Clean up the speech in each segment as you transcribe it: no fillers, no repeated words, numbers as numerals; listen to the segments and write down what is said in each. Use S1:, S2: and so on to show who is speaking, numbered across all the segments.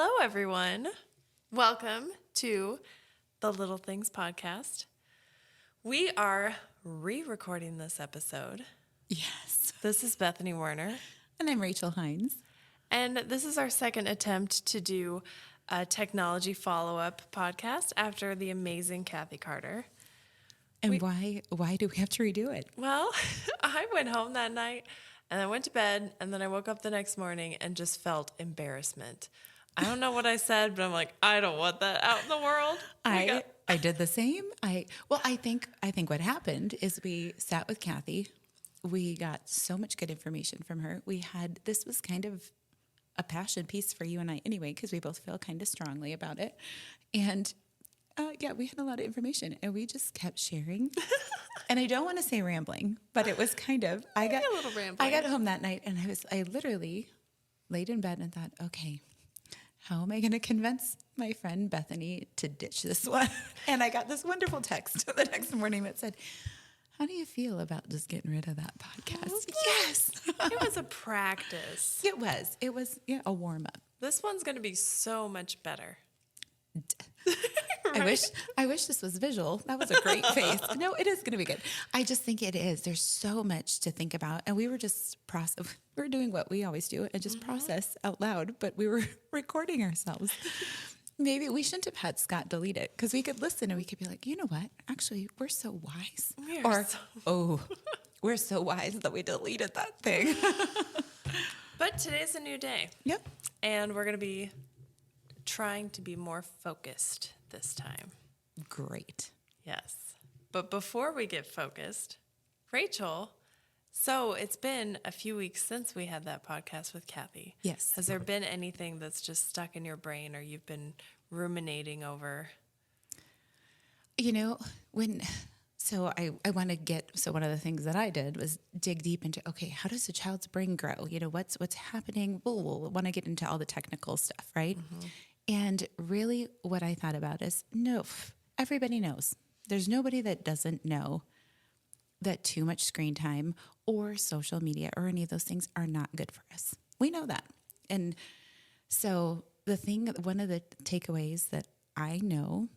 S1: Hello, everyone. Welcome to the Little Things podcast. We are re-recording this episode.
S2: Yes.
S1: This is Bethany Warner.
S2: And I'm Rachel Hines.
S1: And this is our second attempt to do a technology follow-up podcast after the amazing Kathy Carter.
S2: And why do we have to redo it?
S1: Well, I went home that night and I went to bed and then I woke up the next morning and just felt embarrassment. I don't know what I said, but I'm like, I don't want that out in the world.
S2: I did the same. I think what happened is we sat with Kathy. We got so much good information from her. This was kind of a passion piece for you and I anyway, because we both feel kind of strongly about it. And we had a lot of information and we just kept sharing. And I don't want to say rambling, but it was kind of, I got
S1: a little rambling.
S2: I got home that night and I literally laid in bed and thought, okay, how am I going to convince my friend Bethany to ditch this one? And I got this wonderful text the next morning that said, how do you feel about just getting rid of that podcast? Yes.
S1: It was a practice.
S2: It was a warm up.
S1: This one's going to be so much better.
S2: Right? I wish this was visual. That was a great face. No, it is going to be good. I just think it is. There's so much to think about. And we were just we were doing what we always do and just process out loud, but we were recording ourselves. Maybe we shouldn't have had Scott delete it because we could listen and we could be like, you know what? Actually, we're so wise. We're so wise that we deleted that thing.
S1: But today's a new day.
S2: Yep.
S1: And we're going to be trying to be more focused this time.
S2: Great.
S1: Yes. But before we get focused, Rachel, so it's been a few weeks since we had that podcast with Kathy.
S2: Yes.
S1: Has there been anything that's just stuck in your brain or you've been ruminating over?
S2: You know, one of the things that I did was dig deep into, okay, how does a child's brain grow? You know, what's happening? We'll want to get into all the technical stuff, right? Mm-hmm. And really what I thought about is, no, everybody knows. There's nobody that doesn't know that too much screen time or social media or any of those things are not good for us. We know that. And so one of the takeaways that I know,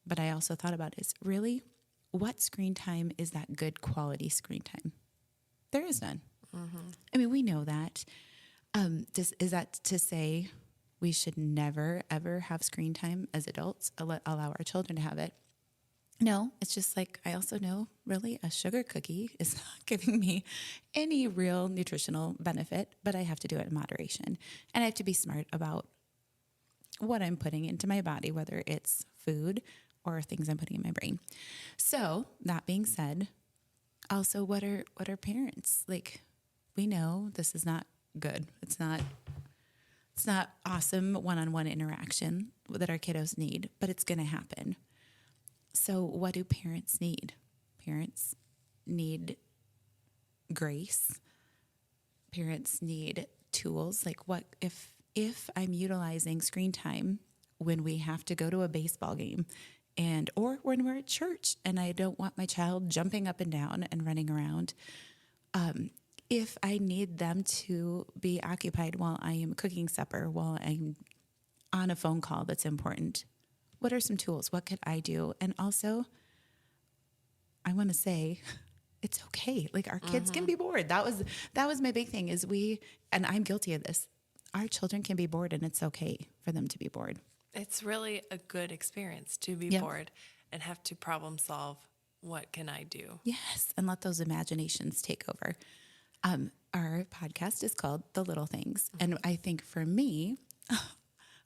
S2: but I also thought about is really what screen time is that good quality screen time? There is none. Mm-hmm. I mean, we know that. Is that to say we should never, ever have screen time as adults, allow our children to have it? No, it's just like I also know really a sugar cookie is not giving me any real nutritional benefit, but I have to do it in moderation. And I have to be smart about what I'm putting into my body, whether it's food or things I'm putting in my brain. So that being said, also what are parents? Like, we know this is not good. It's not awesome one-on-one interaction that our kiddos need, but it's going to happen. So what do parents need? Parents need grace. Parents need tools. Like, what if I'm utilizing screen time when we have to go to a baseball game or when we're at church and I don't want my child jumping up and down and running around? If I need them to be occupied while I am cooking supper, while I'm on a phone call that's important, what are some tools? What could I do? And also, I want to say, it's okay. Like, our kids can be bored. That was my big thing is and I'm guilty of this. Our children can be bored and it's okay for them to be bored.
S1: It's really a good experience to be bored and have to problem solve. What can I do?
S2: Yes. And let those imaginations take over. Our podcast is called The Little Things. Mm-hmm. And I think for me,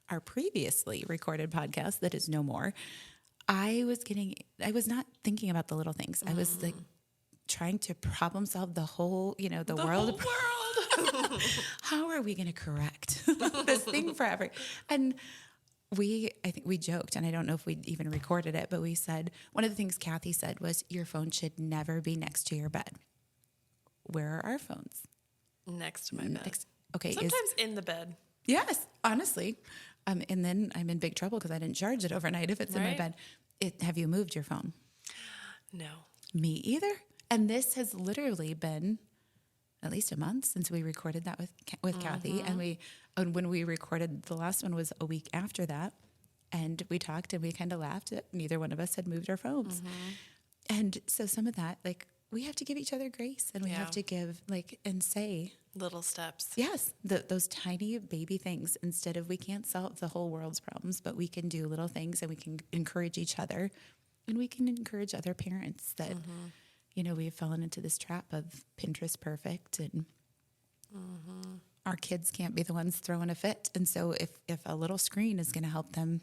S2: our previously recorded podcast that is no more, I was not thinking about the little things. I was like trying to problem solve the whole, the world.
S1: Whole world.
S2: How are we going to correct this thing forever? And I think we joked, and I don't know if we even recorded it, but we said, one of the things Kathy said was, your phone should never be next to your bed. Where are our phones?
S1: Next to my bed.
S2: Okay.
S1: Sometimes in the bed.
S2: Yes, honestly. And then I'm in big trouble because I didn't charge it overnight if it's in my bed. Have you moved your phone?
S1: No.
S2: Me either. And this has literally been at least a month since we recorded that with Kathy. And And when we recorded, the last one was a week after that. And we talked and we kind of laughed at neither one of us had moved our phones. And so some of that, like, we have to give each other grace, and we have to give, like, and say,
S1: little steps.
S2: yes, those tiny baby things, instead of, we can't solve the whole world's problems, but we can do little things, and we can encourage each other, and we can encourage other parents that, you know, we've fallen into this trap of Pinterest perfect, and our kids can't be the ones throwing a fit. And so if a little screen is going to help them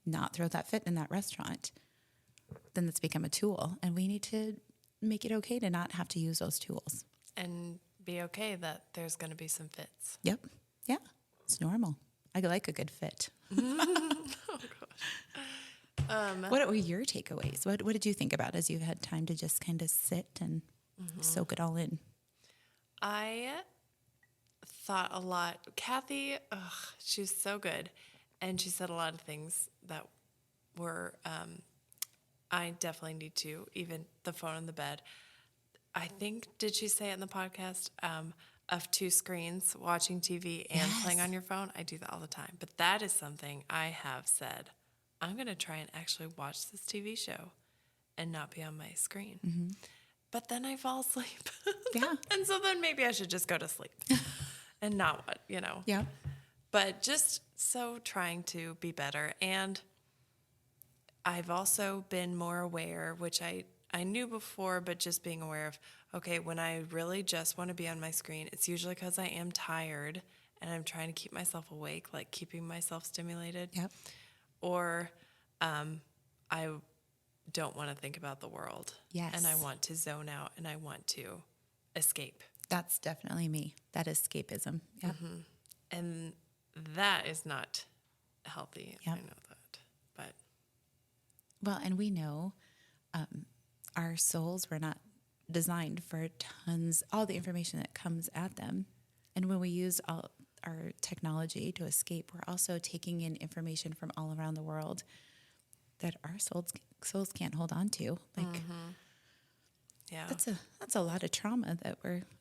S2: not throw that fit in that restaurant, then it's become a tool, and we need to make it okay to not have to use those tools.
S1: And be okay that there's going to be some fits.
S2: Yep. Yeah. It's normal. I like a good fit.
S1: Oh, gosh.
S2: What were your takeaways? What did you think about as you had time to just kind of sit and soak it all in?
S1: I thought a lot. Kathy, she's so good. And she said a lot of things that were, I definitely need to, even the phone in the bed. I think, did she say it in the podcast, of two screens, watching TV and playing on your phone? I do that all the time. But that is something I have said, I'm going to try and actually watch this TV show and not be on my screen. But then I fall asleep.
S2: Yeah.
S1: And so then maybe I should just go to sleep and not what, you know.
S2: Yeah.
S1: But just so trying to be better. And I've also been more aware, which I knew before, but just being aware of, okay, when I really just want to be on my screen, it's usually because I am tired and I'm trying to keep myself awake, like keeping myself stimulated.
S2: Yep.
S1: Or I don't want to think about the world.
S2: Yes.
S1: And I want to zone out and I want to escape.
S2: That's definitely me. That escapism. Yeah.
S1: And that is not healthy.
S2: Yep.
S1: I know that. But
S2: Well, and we know our souls were not designed for all the information that comes at them. And when we use all our technology to escape, we're also taking in information from all around the world that our souls can't hold on to. Like,
S1: yeah,
S2: that's a lot of trauma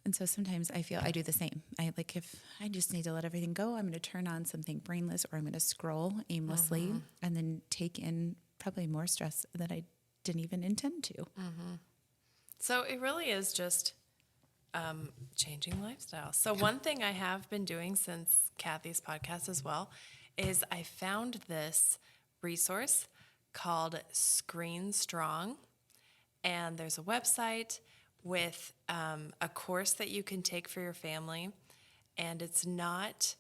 S2: and so sometimes I feel I do the same. If I just need to let everything go, I'm going to turn on something brainless, or I'm going to scroll aimlessly and then take in probably more stress that I didn't even intend to.
S1: So it really is just changing lifestyle. So one thing I have been doing since Kathy's podcast as well is I found this resource called Screen Strong. And there's a website with a course that you can take for your family. And it's not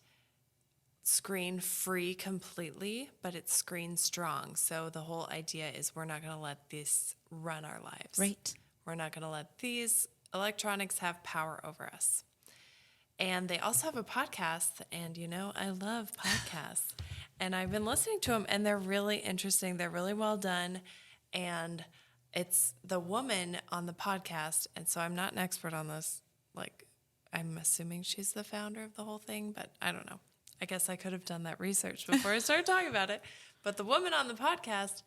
S1: screen free completely, but it's screen strong. So the whole idea is we're not going to let this run our lives.
S2: Right.
S1: We're not going to let these electronics have power over us. And they also have a podcast, and you know, I love podcasts. And I've been listening to them, and they're really interesting. They're really well done. And it's the woman on the podcast, and so I'm not an expert on this. Like, I'm assuming she's the founder of the whole thing, but I don't know. I guess I could have done that research before I started talking about it. But the woman on the podcast,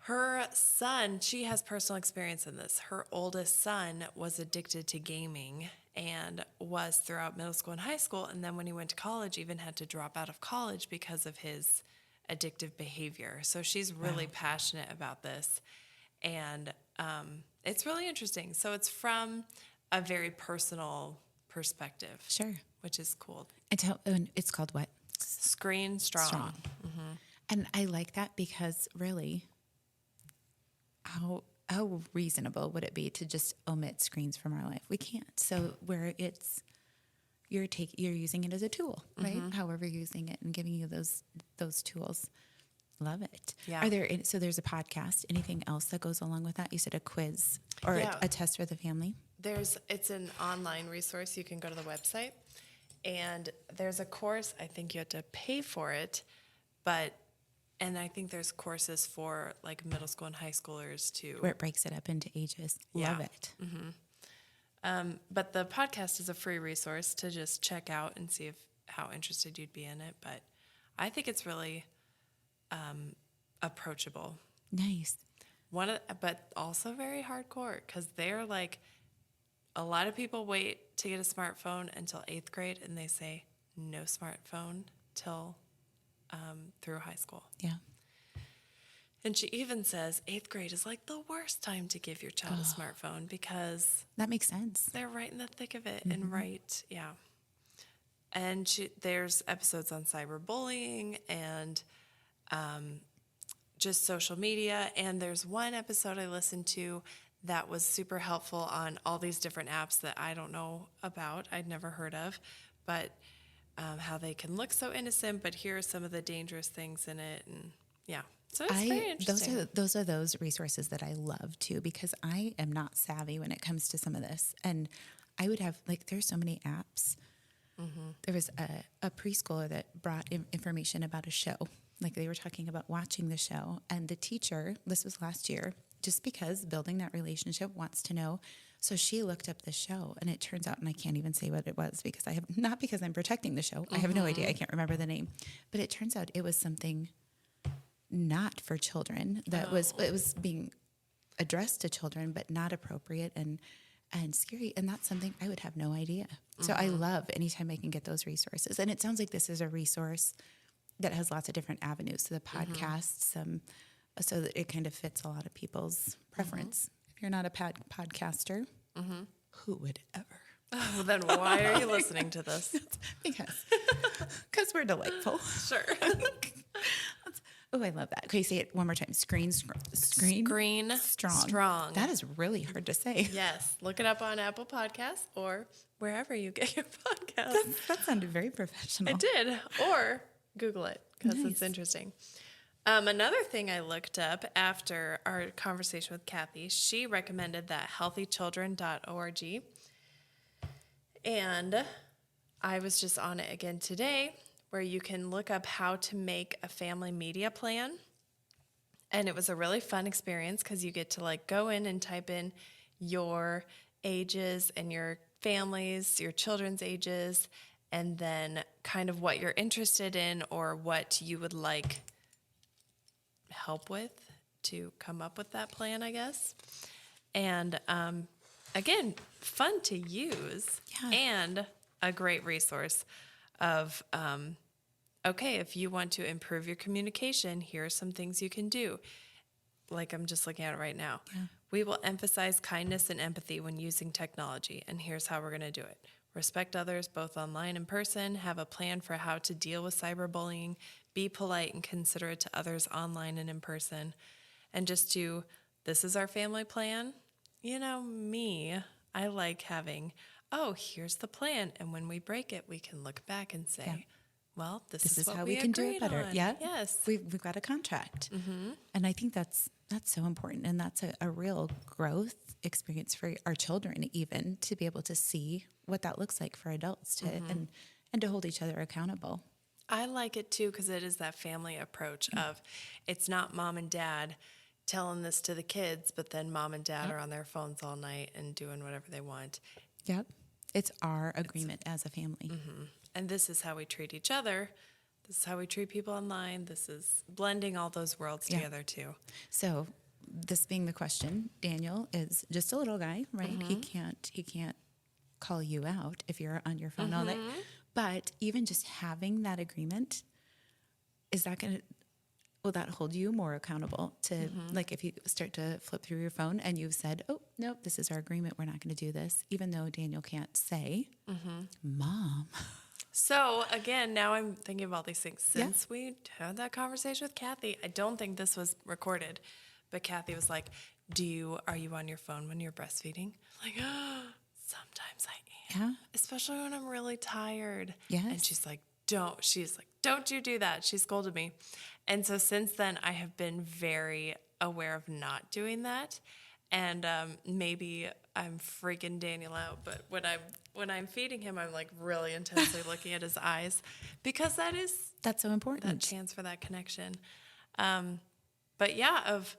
S1: her son, she has personal experience in this. Her oldest son was addicted to gaming and was throughout middle school and high school. And then when he went to college, even had to drop out of college because of his addictive behavior. So she's really passionate about this. And it's really interesting. So it's from a very personal perspective.
S2: Sure.
S1: Which is cool.
S2: And it's called what?
S1: Screen Strong.
S2: And I like that because really, how reasonable would it be to just omit screens from our life? We can't. So where you're using it as a tool, right? However you're using it and giving you those tools. Love it.
S1: Yeah.
S2: So there's a podcast. Anything else that goes along with that? You said a quiz or a test for the family?
S1: It's an online resource. You can go to the website, and there's a course. I think you have to pay for it, and I think there's courses for like middle school and high schoolers too.
S2: Where it breaks it up into ages. Love it.
S1: But the podcast is a free resource to just check out and see how interested you'd be in it. But I think it's really approachable.
S2: Nice.
S1: But also very hardcore, because they're like, a lot of people wait to get a smartphone until 8th grade, and they say, no smartphone till through high school.
S2: Yeah.
S1: And she even says 8th grade is like the worst time to give your child a smartphone because
S2: That makes sense.
S1: they're right in the thick of it and right, yeah. And there's episodes on cyberbullying and just social media. And there's one episode I listened to that was super helpful on all these different apps that I don't know about, I'd never heard of, but how they can look so innocent, but here are some of the dangerous things in it. And yeah, so it's very interesting.
S2: Those are those resources that I love too, because I am not savvy when it comes to some of this. And I would have, like, there's so many apps. There was a preschooler that brought information about a show. Like, they were talking about watching the show, and the teacher, this was last year, just because building that relationship, wants to know. So she looked up the show, and it turns out, and I can't even say what it was because not because I'm protecting the show. I have no idea. I can't remember the name, but it turns out it was something not for children it was being addressed to children, but not appropriate and scary. And that's something I would have no idea. So I love anytime I can get those resources. And it sounds like this is a resource that has lots of different avenues to the podcasts, so that it kind of fits a lot of people's preference. If you're not a podcaster, who would ever?
S1: Well, then why are you listening to this?
S2: Because we're delightful.
S1: Sure.
S2: Oh, I love that. Okay, say it one more time. Screen strong. That is really hard to say.
S1: Yes. Look it up on Apple Podcasts or wherever you get your podcasts.
S2: That sounded very professional.
S1: It did. Or Google it because it's interesting. Another thing I looked up after our conversation with Kathy, she recommended that healthychildren.org. And I was just on it again today, where you can look up how to make a family media plan. And it was a really fun experience because you get to, like, go in and type in your ages and your families, your children's ages, and then kind of what you're interested in or what you would like help with to come up with that plan, I guess. And again, fun to use and a great resource of, okay, if you want to improve your communication, here are some things you can do. Like, I'm just looking at it right now. Yeah. We will emphasize kindness and empathy when using technology, and here's how we're going to do it. Respect others, both online and in person. Have a plan for how to deal with cyberbullying. Be polite and considerate to others online and in person. And just this is our family plan. You know, me, I like having, here's the plan. And when we break it, we can look back and say, well, this is how we can do it better.
S2: On. Yeah.
S1: Yes.
S2: We've got a contract. And I think that's so important. And that's a real growth experience for our children, even to be able to see what that looks like for adults to and to hold each other accountable.
S1: I like it too, because it is that family approach of, it's not mom and dad telling this to the kids, but then mom and dad are on their phones all night and doing whatever they want.
S2: Yep. It's our agreement as a family.
S1: And this is how we treat each other. This is how we treat people online. This is blending all those worlds together too.
S2: So this being the question, Daniel is just a little guy, right? He can't call you out if you're on your phone all day. But even just having that agreement, will that hold you more accountable to, like, if you start to flip through your phone and you've said, oh, no, this is our agreement, we're not going to do this, even though Daniel can't say, Mom.
S1: So again, now I'm thinking of all these things. Since we had that conversation with Kathy, I don't think this was recorded, but Kathy was like, are you on your phone when you're breastfeeding? I'm like, sometimes I am. Yeah. Especially when I'm really tired.
S2: Yes.
S1: And she's like, don't you do that. She scolded me. And so since then, I have been very aware of not doing that. And maybe I'm freaking Daniel out, but when I'm feeding him, I'm like really intensely looking at his eyes, because that's
S2: so important.
S1: That chance for that connection. But yeah, of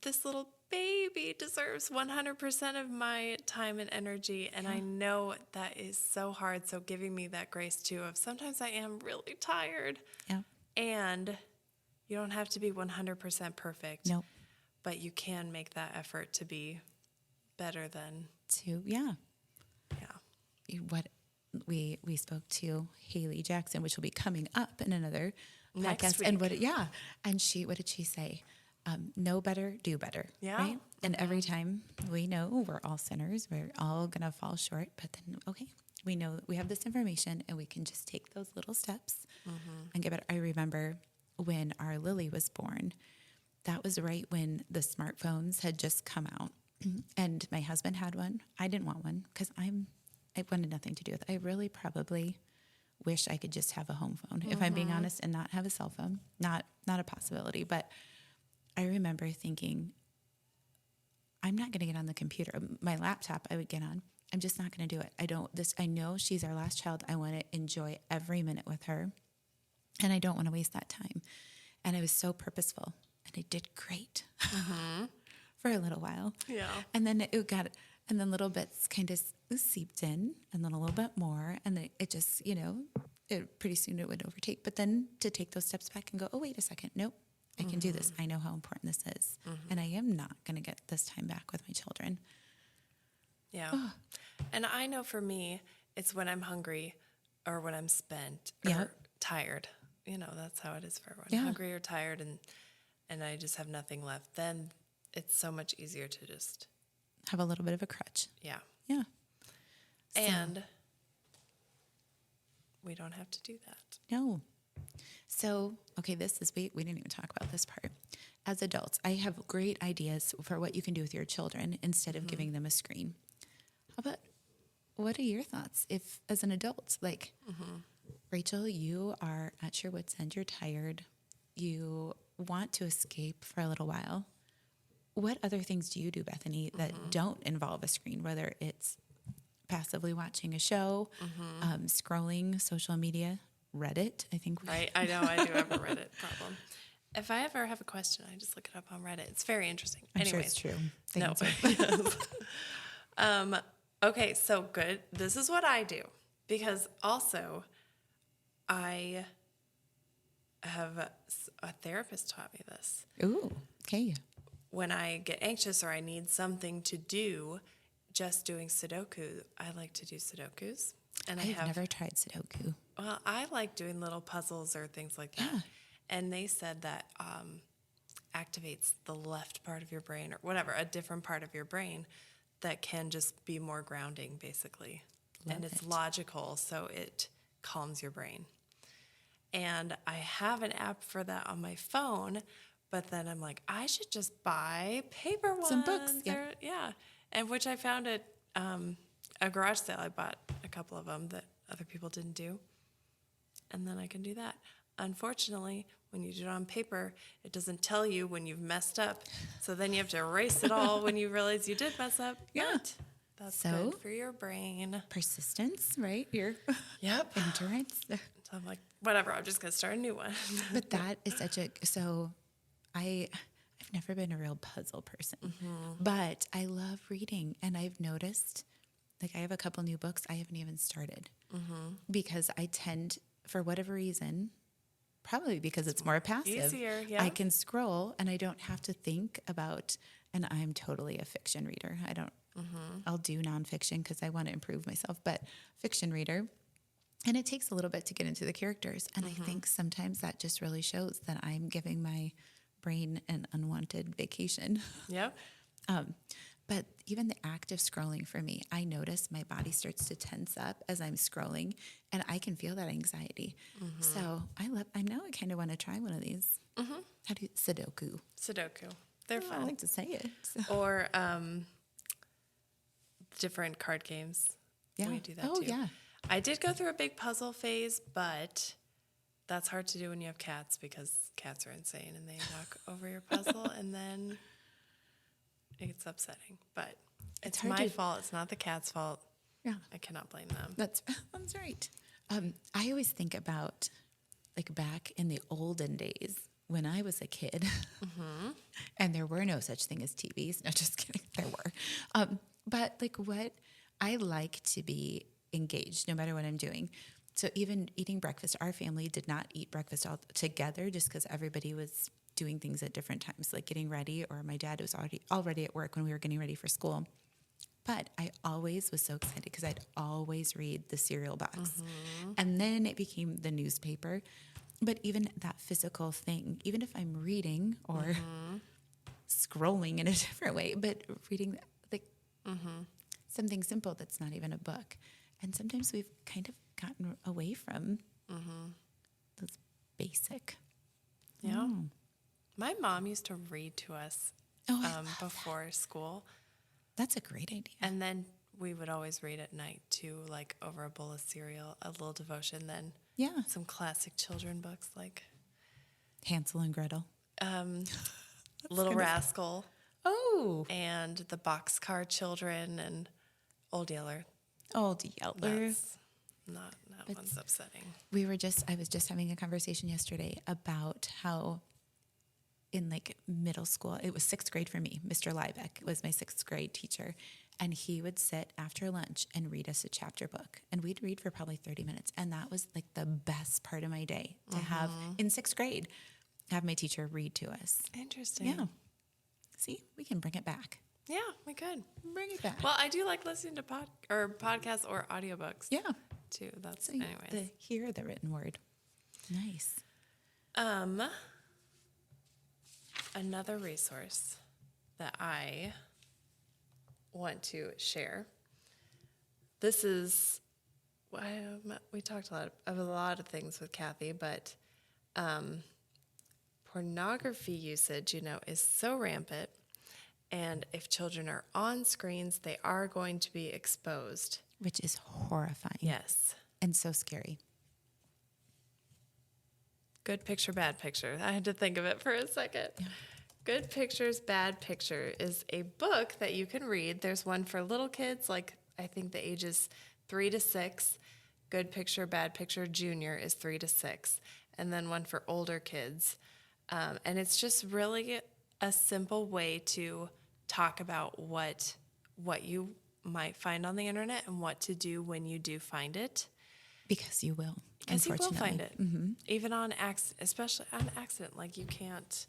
S1: this little baby deserves 100% of my time and energy, and I know that is so hard. So giving me that grace too of sometimes I am really tired.
S2: Yeah.
S1: And you don't have to be 100% perfect.
S2: Nope.
S1: But you can make that effort to be better than.
S2: Yeah.
S1: Yeah.
S2: we spoke to Haley Jackson, which will be coming up in another
S1: Next
S2: podcast.
S1: week.
S2: And what did she say? Know better, do better.
S1: Yeah.
S2: Right. And every time we know we're all sinners, we're all going to fall short, but then, okay, we know that we have this information and we can just take those little steps and get better. I remember when our Lily was born, that was right when the smartphones had just come out and my husband had one. I didn't want one because I wanted nothing to do with it. I really probably wish I could just have a home phone, if I'm being honest, and not have a cell phone. Not a possibility. But I remember thinking, I'm not going to get on the computer. My laptop I would get on. I'm just not going to do it. I know she's our last child. I want to enjoy every minute with her. And I don't want to waste that time. And I was so purposeful. And I did great for a little while.
S1: Yeah.
S2: And then and then little bits kind of seeped in, and then a little bit more. And then it just, pretty soon it would overtake. But then to take those steps back and go, oh, wait a second. Nope, I can do this. I know how important this is. And I am not going to get this time back with my children.
S1: Yeah. Oh. And I know for me, it's when I'm hungry or when I'm spent or tired. That's how it is for everyone.
S2: Yeah.
S1: Hungry or tired and I just have nothing left. Then it's so much easier to just
S2: have a little bit of a crutch.
S1: Yeah.
S2: Yeah.
S1: And we don't have to do that.
S2: No. So, okay, we didn't even talk about this part. As adults, I have great ideas for what you can do with your children instead of giving them a screen. What are your thoughts if, as an adult, like, Rachel, you are at your wit's end, you're tired, you want to escape for a little while. What other things do you do, Bethany, that don't involve a screen, whether it's passively watching a show, scrolling social media, Reddit, I think.
S1: Right, I know, I do have a Reddit problem. If I ever have a question, I just look it up on Reddit. It's very interesting.
S2: I'm sure
S1: Anyways,
S2: it's true.
S1: No. Okay, so good. This is what I do, because also I have a therapist taught me this.
S2: Ooh, okay.
S1: When I get anxious or I need something to do, just doing Sudoku, I like to do Sudokus. And
S2: I've never tried Sudoku.
S1: Well, I like doing little puzzles or things like that.
S2: Yeah.
S1: And they said that activates the left part of your brain or whatever, a different part of your brain that can just be more grounding, basically. And it's logical, so it calms your brain. And I have an app for that on my phone, but then I'm like, I should just buy paper ones.
S2: Some books,
S1: yeah. And which I found at a garage sale. I bought a couple of them that other people didn't do. And then I can do that. Unfortunately, when you do it on paper, it doesn't tell you when you've messed up. So then you have to erase it all when you realize you did mess up.
S2: Yeah.
S1: But that's good for your brain.
S2: Persistence, right? Your endurance.
S1: So I'm like, whatever, I'm just going to start a new one.
S2: But that is I've never been a real puzzle person, but I love reading. And I've noticed, like, I have a couple new books I haven't even started because I tend, for whatever reason, probably because it's more passive,
S1: easier, yeah.
S2: I can scroll and I don't have to think about, and I'm totally a fiction reader. I'll do nonfiction because I want to improve myself, but fiction reader. And it takes a little bit to get into the characters. And I think sometimes that just really shows that I'm giving my brain an unwanted vacation.
S1: Yep.
S2: But even the act of scrolling for me, I notice my body starts to tense up as I'm scrolling, and I can feel that anxiety. So I know I kind of want to try one of these. How do you, Sudoku?
S1: They're fun.
S2: I like to say it. So.
S1: Or different card games.
S2: Yeah.
S1: We do that too.
S2: Yeah.
S1: I did go through a big puzzle phase, but that's hard to do when you have cats because cats are insane and they knock over your puzzle and then it gets upsetting. But it's my fault. It's not the cat's fault.
S2: Yeah.
S1: I cannot blame them.
S2: That's right. I always think about, like, back in the olden days when I was a kid and there were no such thing as TVs. No, just kidding. There were. But, like, what I like to be engaged no matter what I'm doing. So even eating breakfast, our family did not eat breakfast all together just because everybody was doing things at different times, like getting ready, or my dad was already at work when we were getting ready for school. But I always was so excited because I'd always read the cereal box. And then it became the newspaper. But even that physical thing, even if I'm reading or scrolling in a different way, but reading like something simple that's not even a book. And sometimes we've kind of gotten away from those basic.
S1: Yeah. My mom used to read to us before school.
S2: That's a great idea.
S1: And then we would always read at night too, like over a bowl of cereal, a little devotion, then some classic children books like
S2: Hansel and Gretel.
S1: Little Rascal
S2: Oh,
S1: and the Boxcar Children and Old Yeller.
S2: Old Yeller.
S1: That's not that one's upsetting.
S2: I was just having a conversation yesterday about how in like middle school, it was 6th grade for me. Mr. Liebeck was my 6th grade teacher. And he would sit after lunch and read us a chapter book. And we'd read for probably 30 minutes. And that was like the best part of my day to have in 6th grade, have my teacher read to us.
S1: Interesting.
S2: Yeah. See, we can bring it back.
S1: Yeah, we could.
S2: Bring it back.
S1: Well, I do like listening to podcasts or audiobooks.
S2: Yeah.
S1: Too. That's
S2: So
S1: anyways.
S2: hear the written word. Nice.
S1: Another resource that I want to share. This is we talked a lot of things with Kathy, but pornography usage, is so rampant, and if children are on screens, they are going to be exposed.
S2: Which is horrifying.
S1: Yes.
S2: And so scary.
S1: Good picture, bad picture. I had to think of it for a second. Yeah. Good Pictures, Bad Picture is a book that you can read. There's one for little kids, like I think the ages 3 to 6. Good Picture, Bad Picture Junior is 3 to 6. And then one for older kids. And it's just really a simple way to talk about what you might find on the internet and what to do when you do find it.
S2: Because you will.
S1: Because you will find it. Even on accident, especially on accident. Like you can't,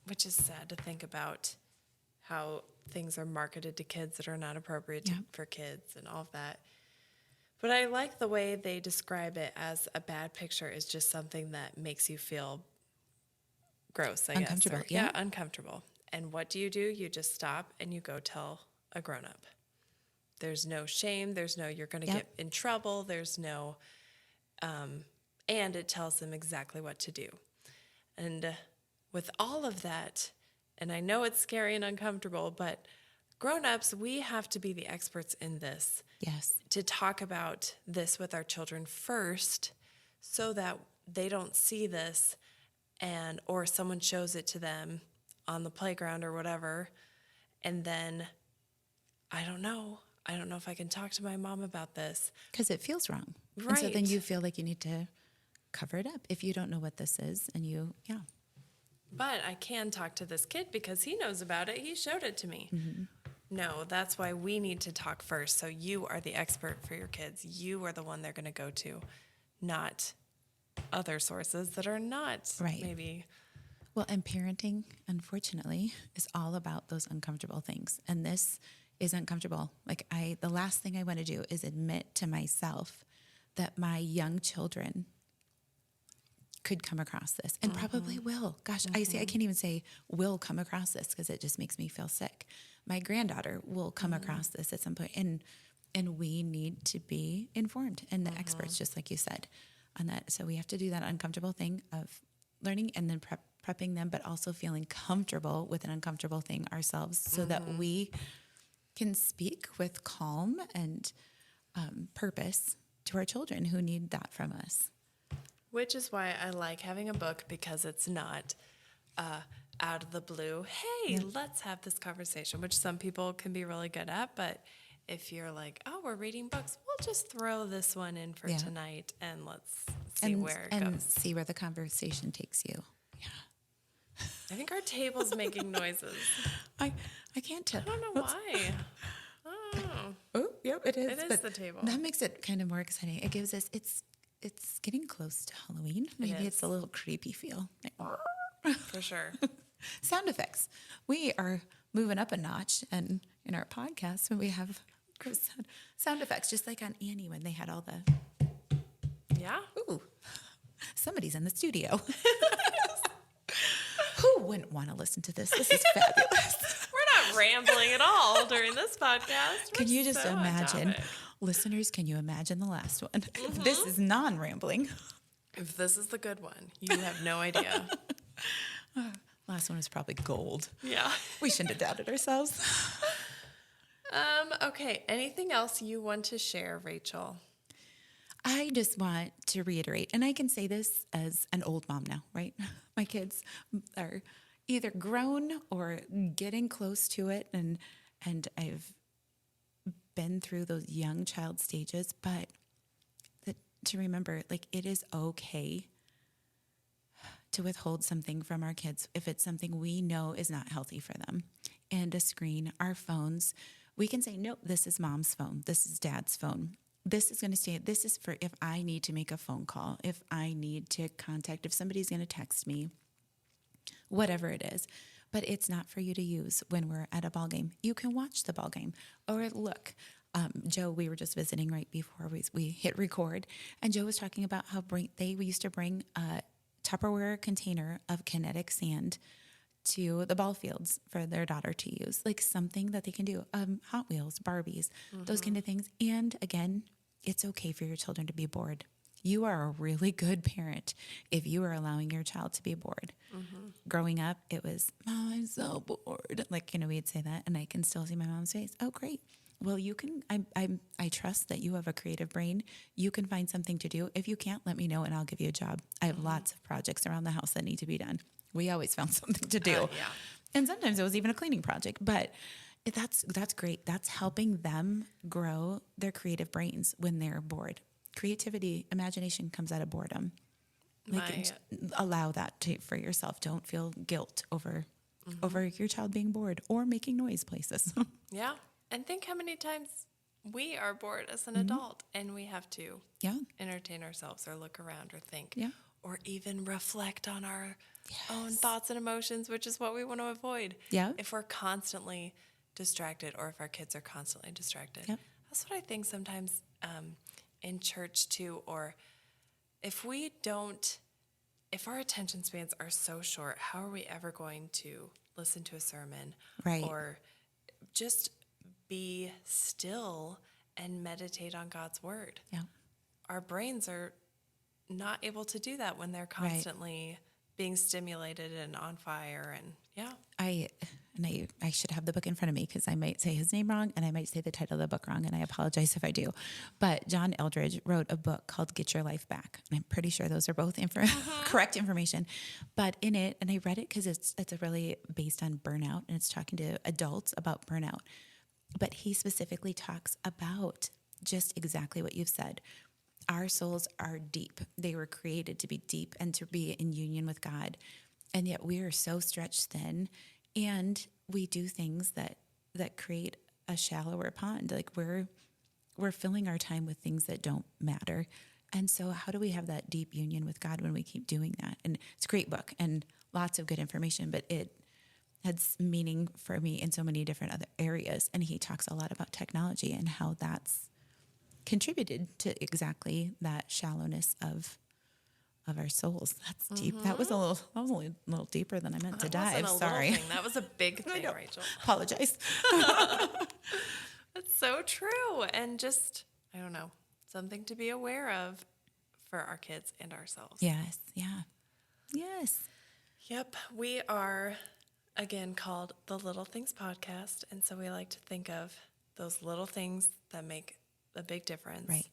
S1: which is sad to think about how things are marketed to kids that are not appropriate for kids and all of that. But I like the way they describe it as a bad picture is just something that makes you feel gross, I guess.
S2: Uncomfortable,
S1: Yeah, uncomfortable. And what do? You just stop and you go tell a grown-up. There's no shame. There's no you're going to get in trouble. There's no, and it tells them exactly what to do. And with all of that, and I know it's scary and uncomfortable, but grown-ups, we have to be the experts in this.
S2: Yes.
S1: To talk about this with our children first so that they don't see this or someone shows it to them on the playground or whatever. And then, I don't know if I can talk to my mom about this.
S2: Because it feels wrong.
S1: Right.
S2: And so then you feel like you need to cover it up if you don't know what this is. And
S1: But I can talk to this kid because he knows about it. He showed it to me. No, that's why we need to talk first. So you are the expert for your kids. You are the one they're going to go to, not other sources that are not maybe.
S2: Well, and parenting, unfortunately, is all about those uncomfortable things. And this is uncomfortable. Like the last thing I want to do is admit to myself that my young children could come across this and probably will. Gosh, I can't even say will come across this because it just makes me feel sick. My granddaughter will come across this at some point, and we need to be informed and the experts, just like you said, on that. So we have to do that uncomfortable thing of learning and then prepping them, but also feeling comfortable with an uncomfortable thing ourselves so that we can speak with calm and purpose to our children who need that from us.
S1: Which is why I like having a book, because it's not out of the blue, hey, let's have this conversation, which some people can be really good at. But if you're like, oh, we're reading books, we'll just throw this one in for tonight and let's see where it goes.
S2: See where the conversation takes you. Yeah.
S1: I think our table's making noises.
S2: I can't tell.
S1: I don't know why.
S2: Oh, yep, it is.
S1: It is the table.
S2: That makes it kind of more exciting. It gives us, it's getting close to Halloween. Maybe it's a little creepy feel.
S1: For sure.
S2: Sound effects. We are moving up a notch and in our podcast when we have sound effects, just like on Annie when they had all the,
S1: Yeah.
S2: ooh, somebody's in the studio. Who wouldn't want to listen to this? This is fabulous.
S1: We're not rambling at all during this podcast.
S2: Can you just
S1: so on
S2: imagine,
S1: topic.
S2: listeners, can you imagine the last one? If this is non-rambling.
S1: If this is the good one, you have no idea.
S2: Last one is probably gold.
S1: Yeah.
S2: We shouldn't have doubted ourselves.
S1: Okay. Anything else you want to share, Rachel?
S2: I just want to reiterate, and I can say this as an old mom now, right? My kids are either grown or getting close to it, and I've been through those young child stages, but to remember, like, it is okay to withhold something from our kids if it's something we know is not healthy for them. And a screen, our phones, we can say, no, this is mom's phone. This is dad's phone. This is going to stay. This is for if I need to make a phone call, if I need to contact, if somebody's going to text me, whatever it is. But it's not for you to use when we're at a ball game. You can watch the ball game or look. Joe, we were just visiting right before we hit record, and Joe was talking about how they used to bring a Tupperware container of kinetic sand to the ball fields for their daughter to use, like something that they can do. Hot Wheels, Barbies, those kind of things. And again, it's okay for your children to be bored. You are a really good parent if you are allowing your child to be bored. Growing up, it was, "Mom, I'm so bored." Like, we'd say that, and I can still see my mom's face. Oh, great. Well, you can, I trust that you have a creative brain. You can find something to do. If you can't, let me know and I'll give you a job. I have lots of projects around the house that need to be done. We always found something to do.
S1: Yeah.
S2: And sometimes it was even a cleaning project, but that's great. That's helping them grow their creative brains when they're bored. Creativity, imagination comes out of boredom. Allow that for yourself. Don't feel guilt over your child being bored or making noise places.
S1: Yeah. And think how many times we are bored as an adult and we have to entertain ourselves or look around or think or even reflect on our own thoughts and emotions, which is what we want to avoid.
S2: Yeah.
S1: If we're constantly distracted or if our kids are constantly distracted.
S2: Yep.
S1: That's what I think sometimes in church too, or if our attention spans are so short, how are we ever going to listen to a sermon?
S2: Right.
S1: Or just be still and meditate on God's word.
S2: Yeah.
S1: Our brains are not able to do that when they're constantly being stimulated and on fire. And I should have the book in front of me because I might say his name wrong and I might say the title of the book wrong, and I apologize if I do. But John Eldredge wrote a book called Get Your Life Back. And I'm pretty sure those are both correct information. But in it, and I read it because it's really based on burnout, and it's talking to adults about burnout. But he specifically talks about just exactly what you've said. Our souls are deep. They were created to be deep and to be in union with God. And yet we are so stretched thin, and we do things that create a shallower pond. Like we're filling our time with things that don't matter. And so how do we have that deep union with God when we keep doing that? And it's a great book and lots of good information, but it had meaning for me in so many different other areas. And he talks a lot about technology and how that's contributed to exactly that shallowness of our souls. That's deep. That was a little deeper than I meant to dive. Sorry. That was a big thing, Rachel.
S2: Apologize.
S1: That's so true. And just, I don't know, something to be aware of for our kids and ourselves.
S2: Yes. Yeah. Yes.
S1: Yep. We are, again, called the Little Things Podcast. And so we like to think of those little things that make a big difference.
S2: Right.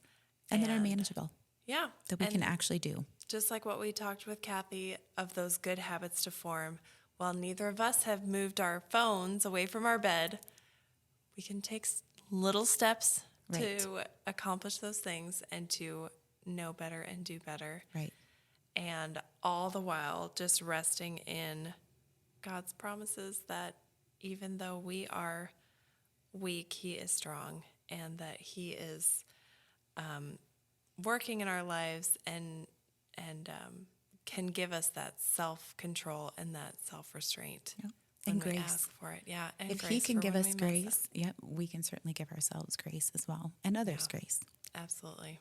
S2: And that are manageable.
S1: Yeah.
S2: That we can actually do.
S1: Just like what we talked with Kathy of those good habits to form. While neither of us have moved our phones away from our bed, we can take little steps to accomplish those things and to know better and do better.
S2: Right.
S1: And all the while just resting in God's promises that even though we are weak, He is strong, and that He is working in our lives and can give us that self-control and that self-restraint.
S2: Yeah.
S1: when
S2: And
S1: we
S2: grace.
S1: ask for it. Yeah. And
S2: If
S1: grace
S2: he can
S1: for
S2: give
S1: when
S2: us
S1: we mess
S2: grace, yep, we can certainly give ourselves grace as well, and others grace.
S1: up. Absolutely.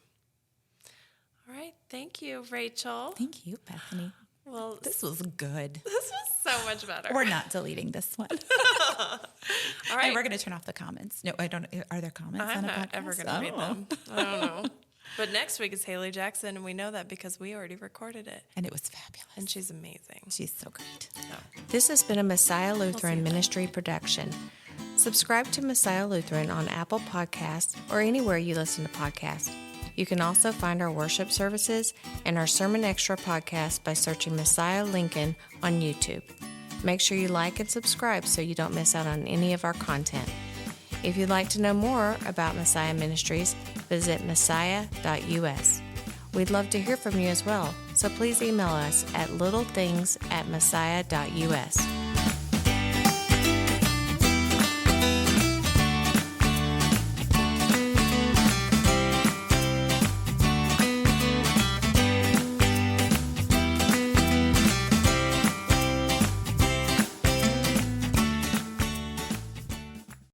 S1: All right. Thank you, Rachel.
S2: Thank you, Bethany.
S1: Well,
S2: This was good.
S1: this was so much better.
S2: We're not deleting this one.
S1: All right.
S2: And we're going to turn off the comments. No, I don't. Are there comments
S1: I'm
S2: on a
S1: not
S2: podcast?
S1: ever going to read them. I don't know. But next week is Haley Jackson, and we know that because we already recorded it.
S2: And it was fabulous.
S1: And she's amazing.
S2: She's so great.
S1: So,
S3: This has been a Messiah Lutheran Ministry production. Subscribe to Messiah Lutheran on Apple Podcasts or anywhere you listen to podcasts. You can also find our worship services and our Sermon Extra podcast by searching Messiah Lincoln on YouTube. Make sure you like and subscribe so you don't miss out on any of our content. If you'd like to know more about Messiah Ministries, visit messiah.us. We'd love to hear from you as well, so please email us at littlethings@messiah.us.